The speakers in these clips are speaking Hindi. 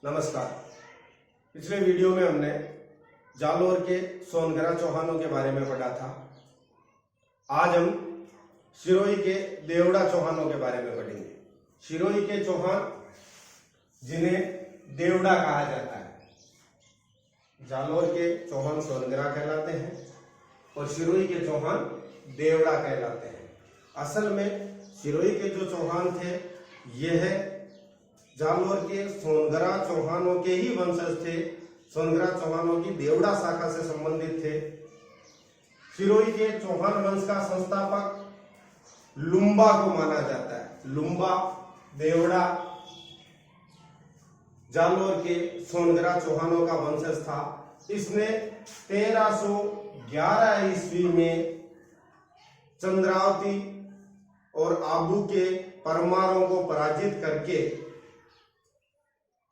नमस्कार। पिछले वीडियो में हमने जालोर के सोनगरा चौहानों के बारे में पढ़ा था। आज हम सिरोही के देवड़ा चौहानों के बारे में पढ़ेंगे। सिरोही के चौहान जिन्हें देवड़ा कहा जाता है, जालोर के चौहान सोनगरा कहलाते हैं और सिरोही के चौहान देवड़ा कहलाते हैं। असल में सिरोही के जो चौहान थे यह जालोर के सोनगरा चौहानों के ही वंशज थे। सोनगरा चौहानों की देवड़ा शाखा से संबंधित थे। सिरोही के चौहान वंश का संस्थापक लुम्बा को माना जाता है। लुम्बा देवड़ा जालोर के सोनगरा चौहानों का वंशज था। इसने 1311 ईस्वी में चंद्रावती और आबू के परमारों को पराजित करके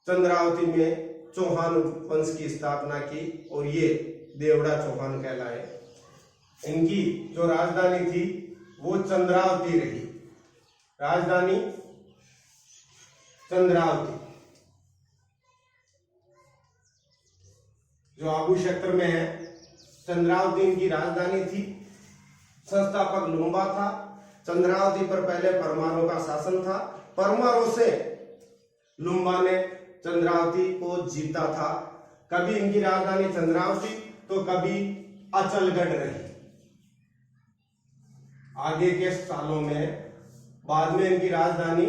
चंद्रावती में चौहान वंश की स्थापना की और ये देवड़ा चौहान कहलाए। इनकी जो राजधानी थी वो चंद्रावती रही। राजधानी चंद्रावती जो आबू क्षेत्र में है, चंद्रावती इनकी राजधानी थी। संस्थापक लुम्बा था। चंद्रावती पर पहले परमारों का शासन था। परमारों से लुम्बा ने चंद्रावती को जीता था। कभी इनकी राजधानी चंद्रावती तो कभी अचलगढ़ रही। आगे के सालों में बाद में इनकी राजधानी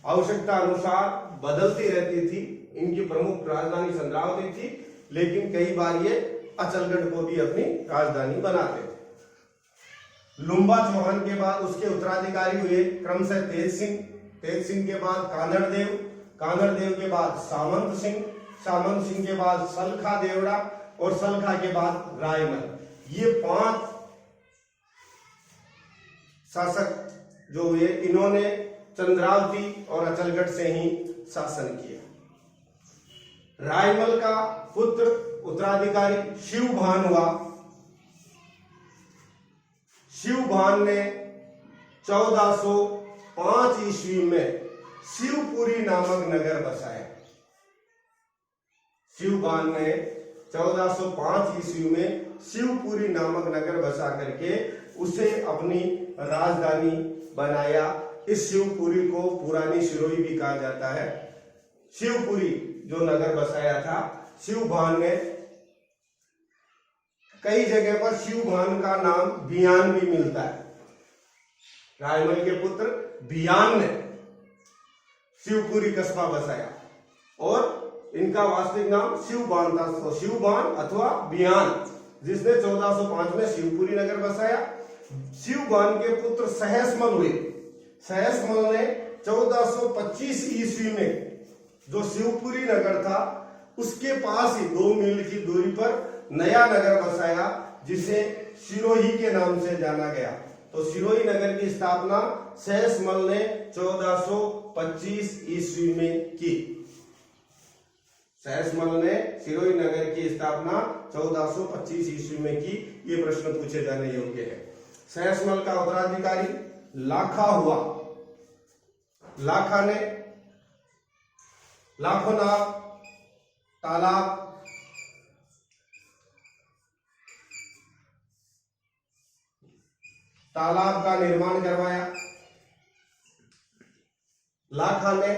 आवश्यकता अनुसार बदलती रहती थी। इनकी प्रमुख राजधानी चंद्रावती थी, लेकिन कई बार ये अचलगढ़ को भी अपनी राजधानी बनाते थे। लुम्बा चौहान के बाद उसके उत्तराधिकारी हुए क्रमशः तेज सिंह। तेज सिंह के बाद कानड़देव। कानड़देव के बाद सामंत सिंह। सामंत सिंह के बाद सलखा देवड़ा और सलखा के बाद रायमल। ये 5 शासक जो हुए, इन्होंने चंद्रावती और अचलगढ़ से ही शासन किया। रायमल का पुत्र उत्तराधिकारी शिवभान हुआ। शिवभान ने 1405 ईस्वी में शिवपुरी नामक नगर बसाया। शिवभान ने 1405 ईस्वी में शिवपुरी नामक नगर बसा करके उसे अपनी राजधानी बनाया। इस शिवपुरी को पुरानी सिरोही भी कहा जाता है। शिवपुरी जो नगर बसाया था, शिवभान ने कई जगह पर शिवभान का नाम बियान भी मिलता है। रायमल के पुत्र बियान ने शिवपुरी कस्बा बसाया और इनका वास्तविक नाम शिवभान था। तो शिवभान अथवा बियान, जिसने 1405 में शिवपुरी नगर बसाया। शिवभान के पुत्र सहसमल हुए। सहसमल ने 1425 ईस्वी में जो शिवपुरी नगर था उसके पास ही 2 मील की दूरी पर नया नगर बसाया, जिसे सिरोही के नाम से जाना गया। तो सिरोही नगर की स्थापना सहसमल ने 1425 ईस्वी में की। सहसमल ने सिरोही नगर की स्थापना 1425 ईस्वी में की। ये प्रश्न पूछे जाने योग्य है। सहसमल का उत्तराधिकारी लाखा हुआ। लाखा ने लाखोना तालाब का निर्माण करवाया। लाखा ने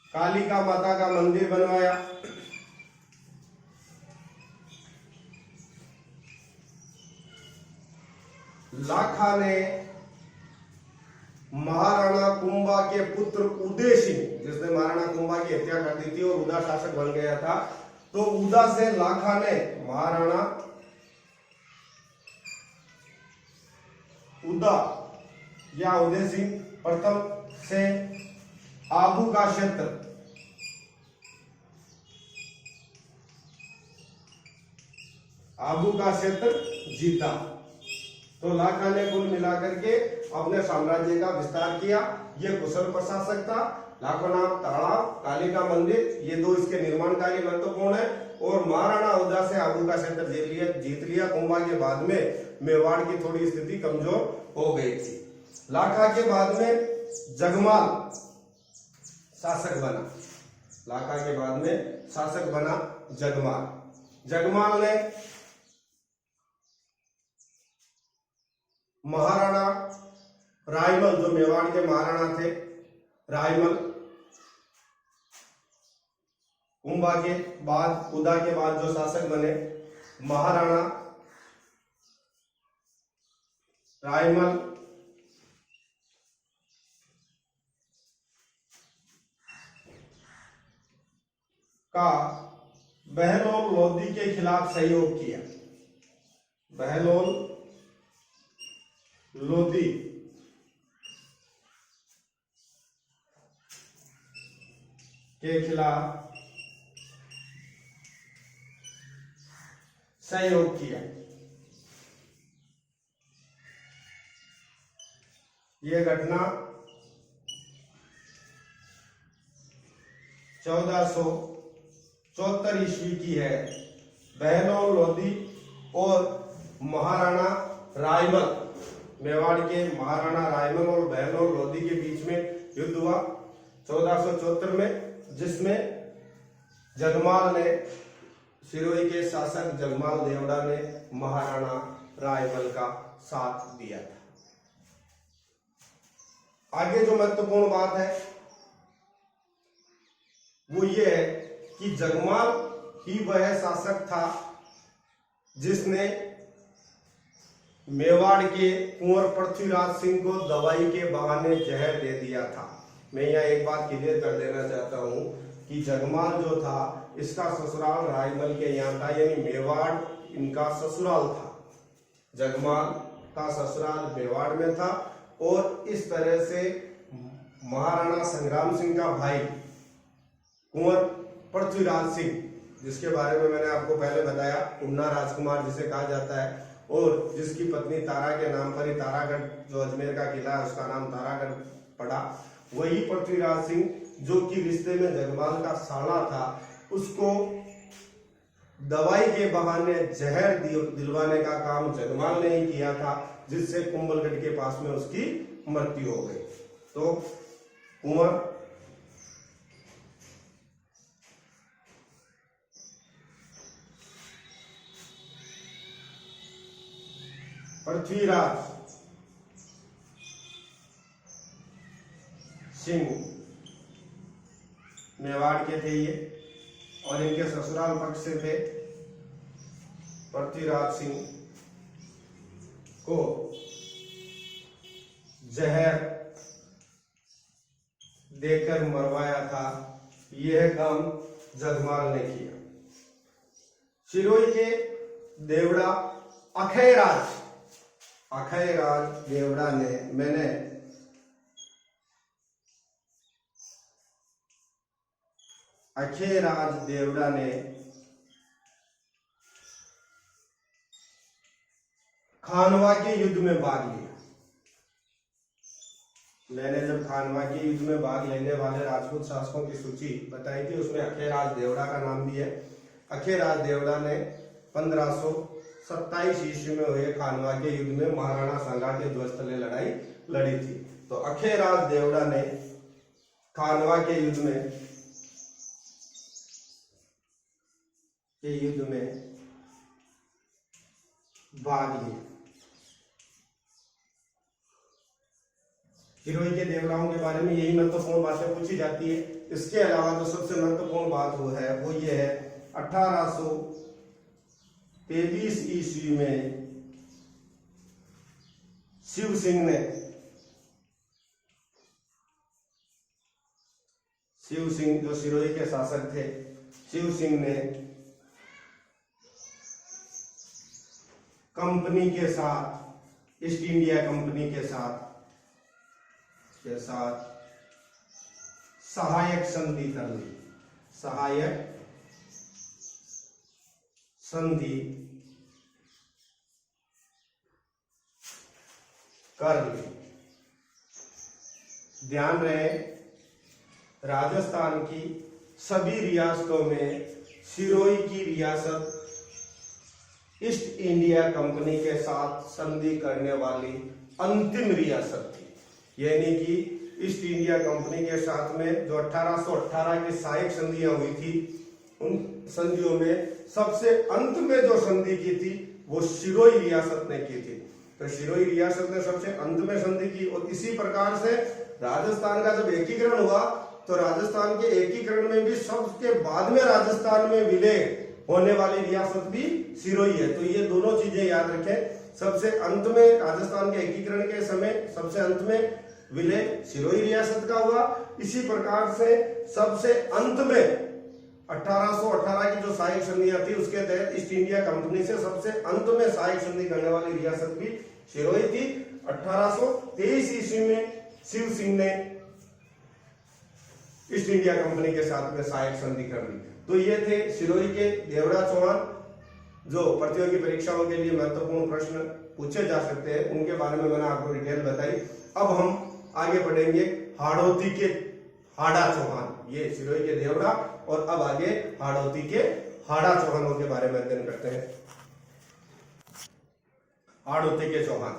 कालिका माता का मंदिर बनवाया। लाखा ने महाराणा कुंभा के पुत्र उदय सिंह, जिसने महाराणा कुंभा की हत्या कर दी थी और उदा शासक बन गया था, तो उदा से लाखा ने महाराणा उदा या उदय सिंह प्रथम से आबू का क्षेत्र जीता। तो लाखा ने कुल मिलाकर के अपने साम्राज्य का विस्तार किया। यह कुशल प्रशासक था। लाखोना तालाब, कालिका मंदिर, ये 2 इसके निर्माण कार्य महत्वपूर्ण है। और महाराणा उदा से आबू का क्षेत्र जीत लिया। कुंभा के बाद में मेवाड़ की थोड़ी स्थिति कमजोर हो गई थी। लाखा के बाद में जगमाल शासक बना। लाका के बाद में शासक बना जगमाल। जगमाल ने महाराणा रायमल, जो मेवाड़ के महाराणा थे, रायमल, उदा के बाद जो शासक बने महाराणा रायमल का बहलोल लोधी के खिलाफ सहयोग किया। बहलोल लोधी के खिलाफ सहयोग किया। यह घटना 1474 ईस्वी की है। बहलोल लोधी और महाराणा रायमल, मेवाड़ के महाराणा रायमल और बहलोल लोधी के बीच में युद्ध हुआ 1474 में, जिसमें जगमाल ने, सिरोही के शासक जगमाल देवड़ा ने महाराणा रायमल का साथ दिया था। आगे जो महत्वपूर्ण बात है वो ये है कि जगमाल ही वह शासक था जिसने मेवाड़ के कुंवर पृथ्वीराज सिंह को दवाई के बहाने जहर दे दिया था। मैं यहाँ एक बात क्लियर कर देना चाहता हूँ कि जगमाल जो था, इसका ससुराल रायमल के यहाँ था, यानी मेवाड़ इनका ससुराल था। जगमाल का ससुराल मेवाड़ में था और इस तरह से महाराणा संग्राम सिंह का भाई कुंवर पृथ्वीराज सिंह, जिसके बारे में मैंने आपको पहले बताया, उन्ना राजकुमार जिसे कहा जाता है, और जिसकी पत्नी तारा के नाम पर ही तारागढ़, जो अजमेर का किला है उसका नाम तारागढ़ पड़ा, वही पृथ्वीराज सिंह जो कि रिश्ते में जगमाल का साला था, उसको दवाई के बहाने जहर दिलवाने का काम जगमाल ने ही किया था, जिससे कुंभलगढ़ के पास में उसकी मृत्यु हो गई। तो कुंवर पृथ्वीराज सिंह मेवाड़ के थे ये, और इनके ससुराल पक्ष से थे। पृथ्वीराज सिंह को जहर देकर मरवाया था। यह काम जगमाल ने किया। सिरोही के देवड़ा अखयराज देवड़ा ने, मैंने अखयराज देवड़ा ने खानवा के युद्ध में भाग लिया। मैंने जब खानवा के युद्ध में भाग लेने वाले राजपूत शासकों की सूची बताई थी, उसमें अखयराज देवड़ा का नाम भी है। अखयराज देवड़ा ने 1527 ईस्वी में हुए खानवा के युद्ध में महाराणा सांगा के ध्वजस्थले लड़ाई लड़ी थी। तो अखयराज देवड़ा ने खानवा के युद्ध में भाग लिया। सिरोही के देवड़ाओं के बारे में यही महत्वपूर्ण बातें पूछी जाती है। इसके अलावा जो सबसे महत्वपूर्ण बात वो ये है 1823 ईस्वी में शिव सिंह जो सिरोही के शासक थे, शिव सिंह ने कंपनी के साथ, ईस्ट इंडिया कंपनी के साथ सहायक संधि कर ली। सहायक संधि कर ली। ध्यान रहे, राजस्थान की सभी रियासतों में सिरोही की रियासत ईस्ट इंडिया कंपनी के साथ संधि करने वाली अंतिम रियासत थी। यानी कि ईस्ट इंडिया कंपनी के साथ में जो 1818 की सहायक संधियां हुई थी, उन संधियों में सबसे अंत में जो संधि की थी वो सिरोही रियासत ने की थी। तो सिरोही रियासत ने सबसे अंत में संधि की। और इसी प्रकार से राजस्थान का जब एकीकरण हुआ तो राजस्थान के एकीकरण में भी सबके बाद में राजस्थान में विलय होने वाली रियासत भी सिरोही है। तो ये दोनों चीजें याद रखें, सबसे अंत में राजस्थान के एकीकरण के समय सबसे अंत में विलय सिरोही रियासत का हुआ। इसी प्रकार से सबसे अंत में 1818 की जो सहायक संधियां थी उसके तहत ईस्ट इंडिया कंपनी से सबसे अंत में सहायक संधि करने वाली रियासत भी सिरोही थी। 1823 ईस्वी में शिव सिंह ने ईस्ट इंडिया कंपनी के साथ में सहायक संधि कर ली। तो ये थे सिरोही के देवड़ा चौहान, जो प्रतियोगी परीक्षाओं के लिए महत्वपूर्ण प्रश्न पूछे जा सकते हैं, उनके बारे में मैंने आपको डिटेल बताई। अब हम आगे बढ़ेंगे हाड़ौती के हाड़ा चौहान, ये सिरोही के देवड़ा, और अब आगे हाड़ौती के हाड़ा चौहानों के बारे में अध्ययन करते हैं। हाड़ौती के चौहान।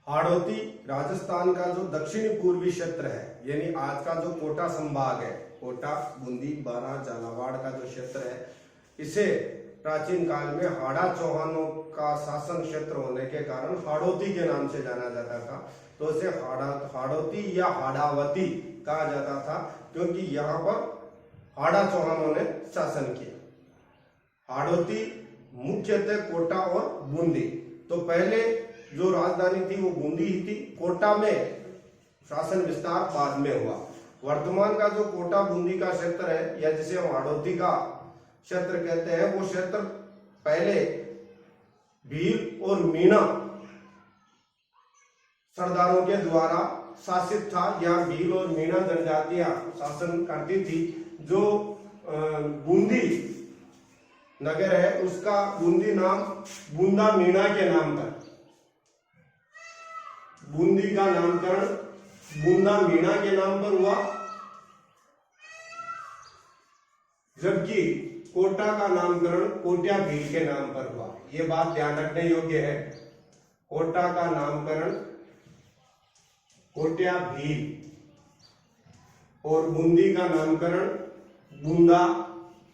हाड़ौती राजस्थान का जो दक्षिणी पूर्वी क्षेत्र है, यानी आज का जो कोटा संभाग है, कोटा, बूंदी, बारां, झालावाड़ का जो क्षेत्र है, इसे प्राचीन काल में हाड़ा चौहानों का शासन क्षेत्र होने के कारण हाड़ौती के नाम से जाना जाता था। तो इसे हाड़ौती या हाड़ावती कहा जाता था, क्योंकि यहाँ पर हाड़ा चौहानों ने शासन किया। हाड़ौती मुख्यतः कोटा और बूंदी, तो पहले जो राजधानी थी वो बूंदी ही थी, कोटा में शासन विस्तार बाद में हुआ। वर्तमान का जो कोटा बूंदी का क्षेत्र है, या जिसे हम हाड़ौती का क्षेत्र कहते हैं, वो क्षेत्र पहले भील और मीणा सरदारों के द्वारा शासित था। यहाँ भील और मीणा जनजातियां शासन करती थी। जो बूंदी नगर है उसका बूंदी नाम बूंदा मीणा के नाम पर, बूंदी का नामकरण बूंदा मीणा के नाम पर हुआ, जबकि कोटा का नामकरण कोट्या भील के नाम पर हुआ। यह बात ध्यान रखने योग्य है। कोटा का नामकरण कोट्या भील और बूंदी का नामकरण बूंदा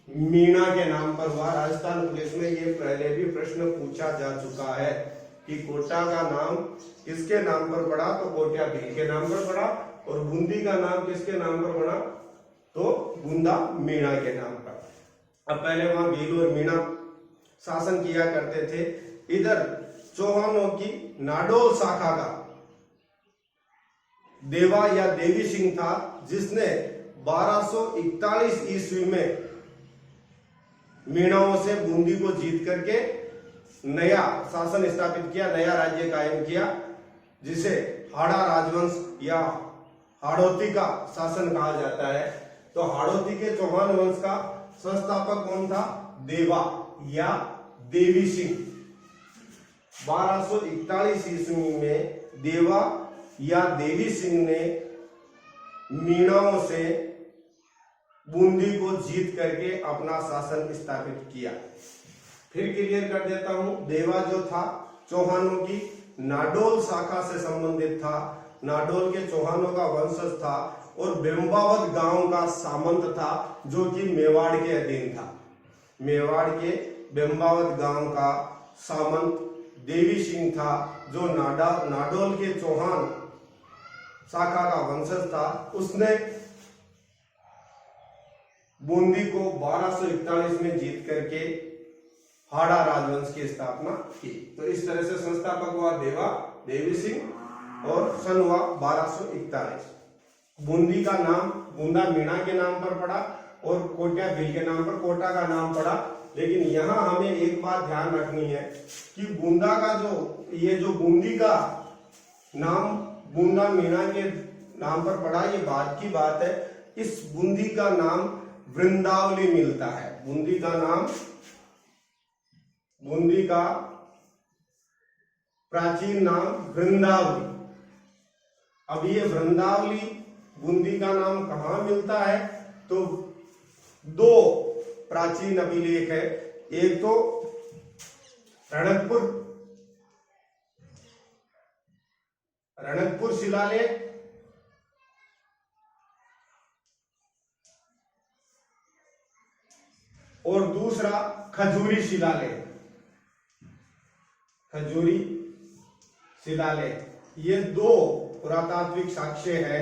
मीणा के नाम पर हुआ। राजस्थान पुलिस में ये पहले भी प्रश्न पूछा जा चुका है कि कोटा का नाम किसके नाम पर पड़ा, तो कोट्या भील के नाम पर पड़ा, और बूंदी का नाम किसके नाम पर पड़ा, तो बूंदा मीणा के नाम पर। अब पहले वहां भील और मीणा शासन किया करते थे। इधर चौहानों की नाडोल शाखा का देवा या देवी सिंह था, जिसने 1241 ईस्वी में मीणाओं से बूंदी को जीत करके नया शासन स्थापित किया, नया राज्य कायम किया, जिसे हाड़ा राजवंश या हाड़ौती का शासन कहा जाता है। तो हाड़ौती के चौहान वंश का संस्थापक कौन था? देवा या देवी सिंह। 1241 ईस्वी में देवा या देवी सिंह ने मीणाओं से बूंदी को जीत करके अपना शासन स्थापित किया। फिर क्लियर कर देता हूं, देवा जो था चौहानों की नाडोल शाखा से संबंधित था, नाडोल के चौहानों का वंशज था, और बेम्बावत गांव का सामंत था, जो कि मेवाड़ के अधीन था। मेवाड़ के बेम्बावत गांव का सामंत देवी सिंह था, जो नाडोल के चौहान शाखा का वंशज था। उसने बूंदी को 1241 में जीत करके हाड़ा राजवंश की स्थापना की। तो इस तरह से संस्थापक हुआ देवा देवी सिंह, और सन हुआ 1241। बूंदी का नाम बूंदा मीणा के नाम पर पड़ा, और कोट्या भील के नाम पर कोटा का नाम पड़ा। लेकिन यहां हमें एक बात ध्यान रखनी है कि बूंदा का जो बूंदी का नाम बूंदा मीणा के नाम पर पड़ा, ये बाद की बात है। इस बूंदी का नाम वृंदावली मिलता है। बूंदी का प्राचीन नाम वृंदावली। अब ये वृंदावली बूंदी का नाम कहां मिलता है? तो दो प्राचीन अभिलेख है। एक तो रणकपुर शिलालेख, और दूसरा खजूरी शिलालेख। खजूरी शिलालेख ये दो पुरातात्विक साक्ष्य है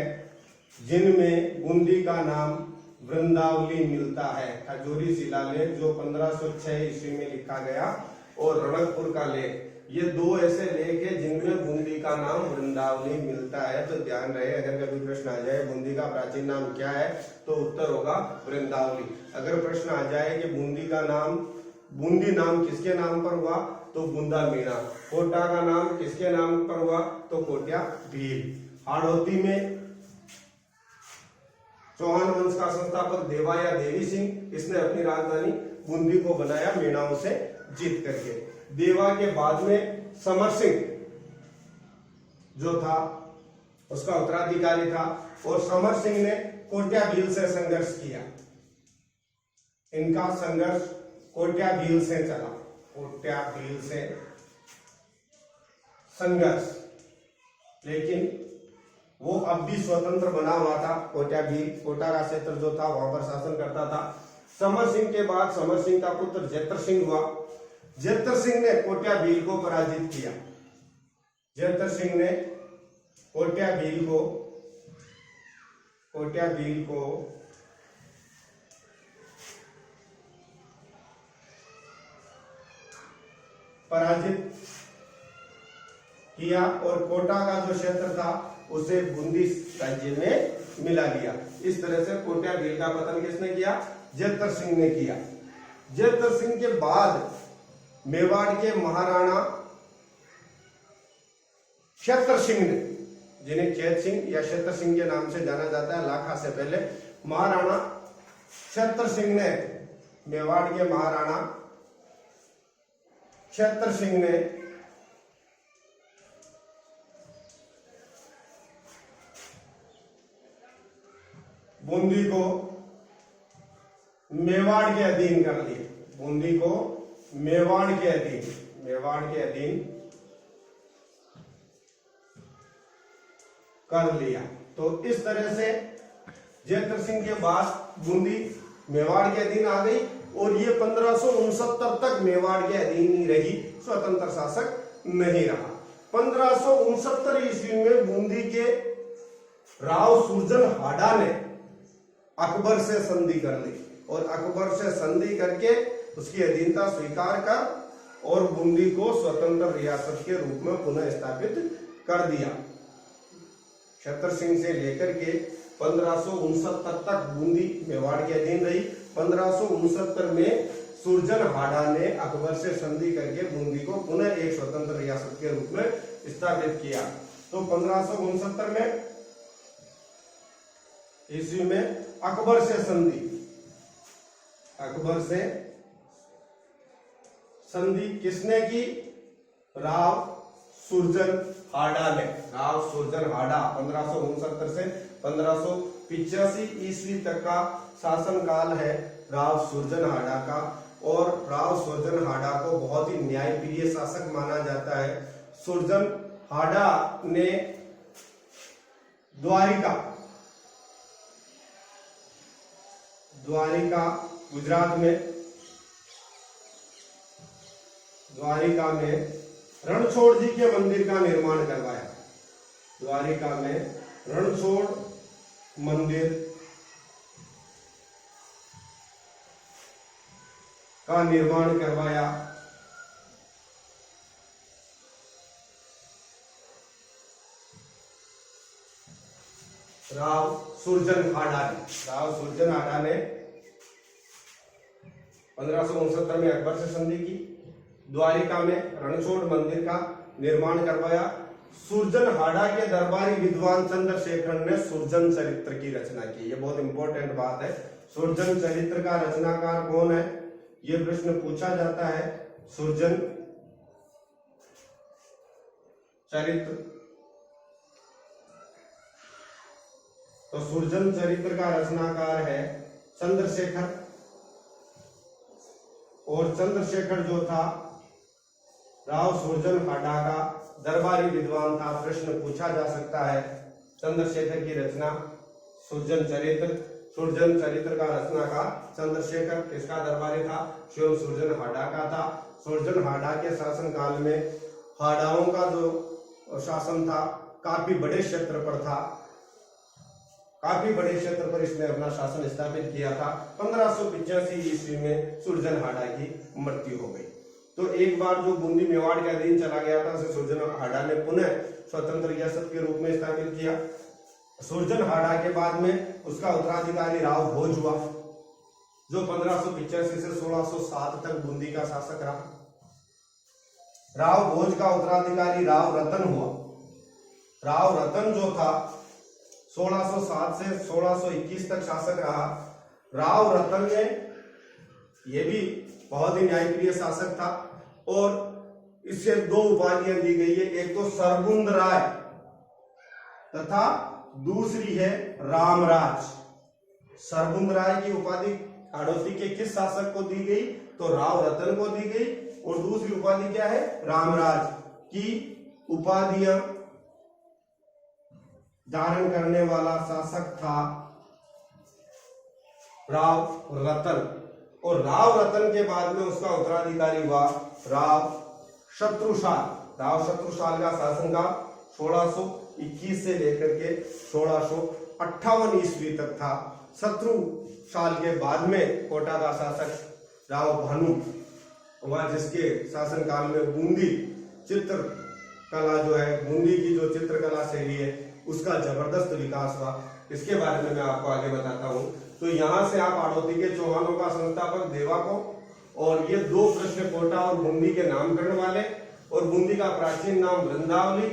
जिनमें बूंदी का नाम वृंदावली मिलता है। खजूरी शिलालेख जो 1506 ईस्वी में लिखा गया और रणकपुर का लेख, ये दो ऐसे लेख है जिनमें बूंदी का नाम वृंदावली मिलता है। तो ध्यान रहे, अगर कभी प्रश्न आ जाए बूंदी का प्राचीन नाम क्या है तो उत्तर होगा वृंदावली। अगर प्रश्न आ जाए कि बूंदी नाम किसके नाम पर हुआ तो बूंदा मीणा। कोटा का नाम किसके नाम पर हुआ तो कोट्या भील। हाड़ौती में चौहान वंश का संस्थापक देवा या देवी सिंह, इसने अपनी राजधानी बूंदी को बनाया मीणाओं से जीत करके। देवा के बाद में समर सिंह जो था उसका उत्तराधिकारी था और समर सिंह ने कोट्या भील से संघर्ष किया। इनका संघर्ष कोट्या भील से चला, कोट्या भील से संघर्ष, लेकिन वो अब भी स्वतंत्र बना हुआ था। कोटा भील, कोटा का क्षेत्र जो था वहां पर शासन करता था। समर सिंह के बाद समर सिंह का पुत्र जेतर सिंह हुआ। जेतर सिंह ने कोट्या भील को पराजित किया। जेतर सिंह ने कोट्या भील को पराजित किया और कोटा का जो क्षेत्र था उसे बूंदी राज्य में मिला लिया। इस तरह से कोट्या भील का पतन किसने किया? जेतर सिंह ने किया। जेतर सिंह के बाद मेवाड़ के महाराणा क्षेत्र सिंह ने, जिन्हें चैत सिंह या क्षेत्र सिंह के नाम से जाना जाता है, लाखा से पहले महाराणा क्षेत्र सिंह ने, मेवाड़ के महाराणा क्षेत्र सिंह ने बूंदी को मेवाड़ के अधीन कर लिया। बूंदी को मेवाड़ के अधीन कर लिया। तो इस तरह से जेतर सिंह के बाद बूंदी मेवाड़ के अधीन आ गई और ये 1569 तक मेवाड़ के अधीन ही रही, स्वतंत्र शासक नहीं रहा। 1569 ईस्वी में बूंदी के राव सुरजन हाडा ने अकबर से संधि कर ली और अकबर से संधि करके उसकी अधीनता स्वीकार कर और बूंदी को स्वतंत्र रियासत के रूप में पुनः स्थापित कर दिया। क्षेत्र सिंह से लेकर के 1569 तक बूंदी मेवाड़ के अधीन रही। 1569 में सुरजन हाडा ने अकबर से संधि करके बूंदी को पुनः एक स्वतंत्र रियासत के रूप में स्थापित किया। तो 1569 में ईस्वी में अकबर से संधि किसने की? राव सुरजन हाडा ने। राव सुरजन हाडा 1569 से 1585 ईस्वी तक का शासन काल है राव सुरजन हाडा का। और राव सुरजन हाडा को बहुत ही न्यायप्रिय शासक माना जाता है। सुरजन हाडा ने द्वारिका गुजरात में, द्वारिका में रणछोड़ जी के मंदिर का निर्माण करवाया। द्वारिका में रणछोड़ मंदिर का निर्माण करवाया। राव सुरजन हाडा ने 1569 में अकबर से संधि की, द्वारिका में रणछोड़ मंदिर का निर्माण करवाया। सुरजन हाडा के दरबारी विद्वान चंद्रशेखर ने सुरजन चरित्र की रचना की। ये बहुत इंपॉर्टेंट बात है। सुरजन चरित्र का रचनाकार कौन है, ये प्रश्न पूछा जाता है। सुरजन चरित्र, तो सुरजन चरित्र का रचनाकार है चंद्रशेखर। और चंद्रशेखर जो था राव सुरजन हाडा का दरबारी विद्वान था। प्रश्न पूछा जा सकता है चंद्रशेखर की रचना सुरजन चरित्र। सुरजन चरित्र का रचनाकार चंद्रशेखर इसका दरबारी था। स्वयं सुरजन हाड़ा का था। सुरजन हाड़ा के शासन काल में हाड़ाओं का जो शासन था काफी बड़े क्षेत्र पर था। काफी बड़े क्षेत्र पर इसने अपना शासन स्थापित किया था। 1585 ईस्वी में सुरजन हाड़ा की मृत्यु हो गई। तो एक बार जो बूंदी मेवाड़ के अधीन चला गया था उसे सुरजन हाड़ा ने पुनः स्वतंत्र रियासत के रूप में स्थापित किया। सुरजन हाड़ा के बाद में उसका उत्तराधिकारी राव भोज हुआ, जो 1585 से 1607 तक बूंदी का शासक रहा। राव भोज का उत्तराधिकारी राव रतन हुआ। राव रतन जो था 1607 से 1621 तक शासक रहा। राव रतन ने यह भी बहुत ही न्यायप्रिय शासक था और इससे दो उपाधियां दी गई है, एक तो सरबुंद राय तथा दूसरी है रामराज। सरबुंद राय की उपाधि हाड़ौती के किस शासक को दी गई? तो राव रतन को दी गई। और दूसरी उपाधि क्या है? रामराज की उपाधियां धारण करने वाला शासक था राव रतन। और राव रतन के बाद में उसका उत्तराधिकारी हुआ राव शत्रुशाल। राव शत्रुशाल का शासनकाल 1621 से लेकर के 1658 ईस्वी तक था। शत्रुशाल के बाद में कोटा का शासक राव भानु हुआ, जिसके शासनकाल में बूंदी चित्रकला जो है, बूंदी की जो चित्रकला शैली है उसका जबरदस्त विकास हुआ। इसके बारे में मैं आपको आगे बताता हूं। तो यहां से आप हाड़ौती के चौहानों का संस्थापक देवा को और ये दो प्रश्न कोटा और बूंदी के नामकरण वाले, और बूंदी का प्राचीन नाम वृंदावली,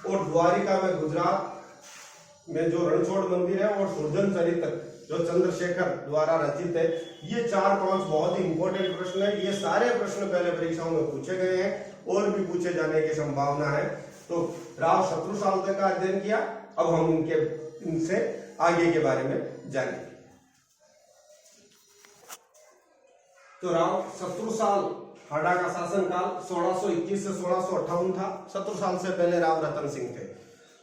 और द्वारिका में गुजरात में जो रणछोड़ मंदिर है, और सुरजन चरित्र जो चंद्रशेखर द्वारा रचित है। ये 4-5 बहुत ही इंपॉर्टेंट प्रश्न है। ये सारे प्रश्न पहले परीक्षाओं में पूछे गए हैं और भी पूछे जाने की संभावना है। तो राव शत्रुशाल का अध्ययन किया। अब हम इनसे आगे के बारे में जानेंगे। तो राव शत्रुशाल हाड़ा का शासनकाल 1621 से 1658 था। शत्रुशाल से पहले राव रतन सिंह थे।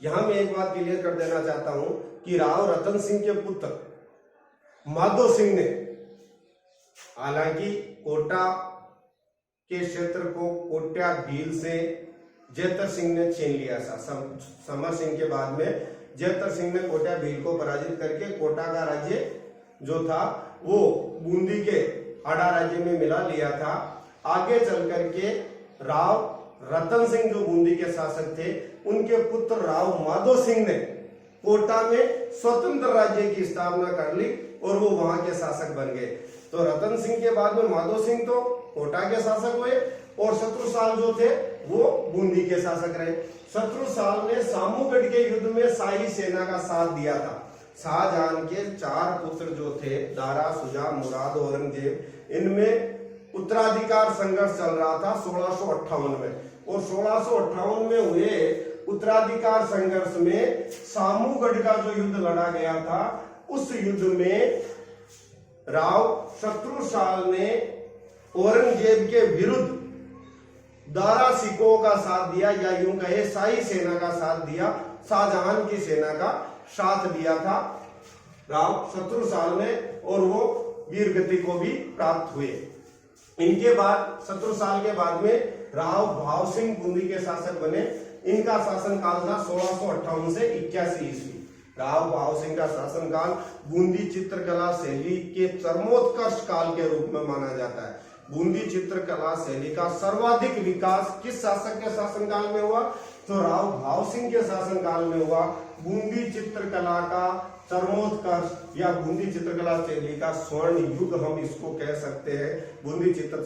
यहां मैं एक बात क्लियर कर देना चाहता हूं कि राव रतन सिंह के पुत्र माधो सिंह ने, हालांकि कोटा के क्षेत्र को कोट्या भील से जैतर सिंह ने छीन लिया था। समर सिंह के बाद में जैतर सिंह ने कोट्या भील को पराजित करके कोटा का राज्य जो था वो बूंदी के हाड़ा राज्य में मिला लिया था। आगे चल करके राव रतन सिंह जो बूंदी के शासक थे, उनके पुत्र राव माधो सिंह ने कोटा में स्वतंत्र राज्य की स्थापना कर ली और वो वहां के शासक बन गए। तो रतन सिंह के बाद में माधो सिंह तो कोटा के शासक हुए और शत्रुशाल जो थे वो बूंदी के शासक रहे। शत्रुशाल ने सामूगढ़ के युद्ध में शाही सेना का साथ दिया था। शाहजहां के 4 पुत्र जो थे, दारा, शुजा, मुराद, औरंगजेब, इनमें उत्तराधिकार संघर्ष चल रहा था 1658 में। और 1658 में हुए उत्तराधिकार संघर्ष में सामूगढ़ का जो युद्ध लड़ा गया था, उस युद्ध में राव शत्रुशाल ने औरंगजेब के विरुद्ध दारा सिखों का साथ दिया, या यूं कहे शाही सेना का साथ दिया। शाहजहां की सेना का साथ दिया था राव शत्रुशाल ने, और वो वीर गति को भी प्राप्त हुए। इनके बाद शत्रुशाल के बाद में राव भाव सिंह बूंदी के शासक बने। इनका शासनकाल था 1658 से 81 ईस्वी। राव भाव सिंह का शासनकाल बूंदी चित्रकला शैली के चरमोत्कर्ष काल के रूप में माना जाता है। बूंदी चित्रकला शैली का सर्वाधिक विकास किस शासक के शासनकाल में हुआ? तो राव भाव सिंह के शासनकाल में हुआ। बूंदी चित्रकला का चरमोत्कर्ष या बूंदी चित्रकला शैली का स्वर्ण युग हम इसको कह सकते हैं। बूंदी चित्र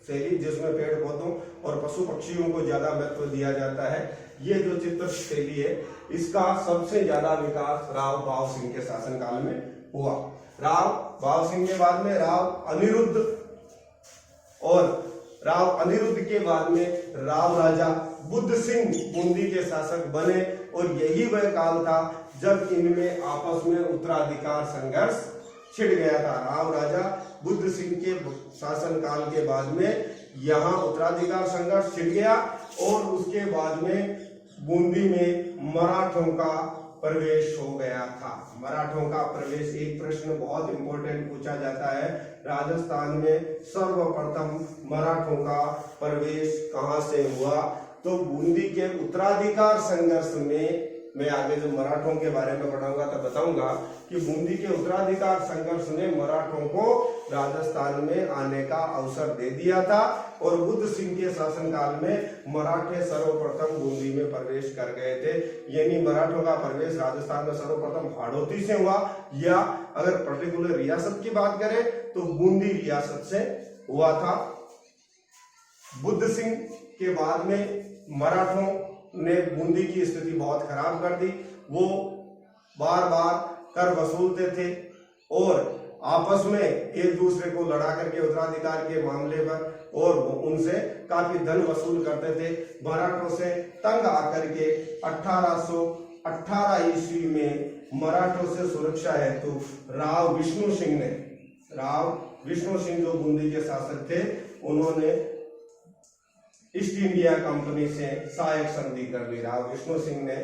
शैली जिसमें पेड़ पौधों और पशु पक्षियों को ज्यादा महत्व दिया जाता है, ये जो चित्र शैली है इसका सबसे ज्यादा विकास राव भाव सिंह के शासनकाल में हुआ। राव भाव सिंह के बाद में राव अनिरुद्ध, और राव अनिरुद्ध के बाद में राव राजा बुद्ध सिंह बूंदी के शासक बने। और यही वह काल था जब इनमें आपस में उत्तराधिकार संघर्ष छिड़ गया था। राव राजा बुद्ध सिंह के शासनकाल के बाद में यहाँ उत्तराधिकार संघर्ष छिड़ गया और उसके बाद में बूंदी में मराठों का प्रवेश हो गया था। मराठों का प्रवेश, एक प्रश्न बहुत इंपॉर्टेंट पूछा जाता है, राजस्थान में सर्वप्रथम मराठों का प्रवेश कहां से हुआ? तो बूंदी के उत्तराधिकार संघर्ष में, मैं आगे जो मराठों के बारे में पढ़ाऊंगा तब बताऊंगा कि बूंदी के उत्तराधिकार संघर्ष ने मराठों को राजस्थान में आने का अवसर दे दिया था और बुद्ध सिंह के शासनकाल में मराठे सर्वप्रथम बूंदी में प्रवेश कर गए थे। यानी मराठों का प्रवेश राजस्थान में सर्वप्रथम हाड़ौती से हुआ, या अगर पर्टिकुलर रियासत की बात करें तो बूंदी रियासत से हुआ था। बुद्ध सिंह के बाद में मराठों ने बूंदी की स्थिति बहुत खराब कर दी। वो बार बार कर वसूलते थे और आपस में एक दूसरे को लड़ा करके उत्तराधिकार के मामले पर और उनसे काफी धन वसूल करते थे। मराठों से तंग आकर के 1818 ईस्वी में मराठों से सुरक्षा हेतु राव विष्णु सिंह जो बूंदी के शासक थे, उन्होंने ईस्ट इंडिया कंपनी से सहायक संधि कर ली। राव विष्णु सिंह ने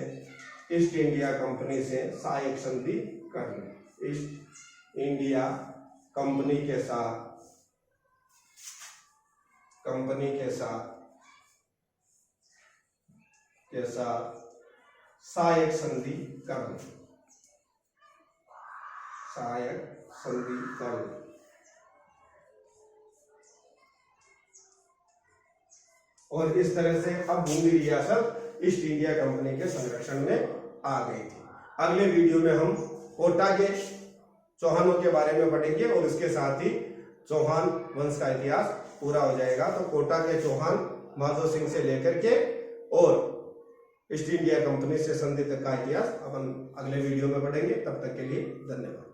ईस्ट इंडिया कंपनी से सहायक संधि कर ली। ईस्ट इंडिया कंपनी के साथ सहायक संधि कर ली। और इस तरह से अब बूंदी रियासत ईस्ट इंडिया कंपनी के संरक्षण में आ गई थी। अगले वीडियो में हम कोटा के चौहानों के बारे में पढ़ेंगे और इसके साथ ही चौहान वंश का इतिहास पूरा हो जाएगा। तो कोटा के चौहान माधो सिंह से लेकर के और ईस्ट इंडिया कंपनी से संधि तक का इतिहास अपन अगले वीडियो में पढ़ेंगे। तब तक के लिए धन्यवाद।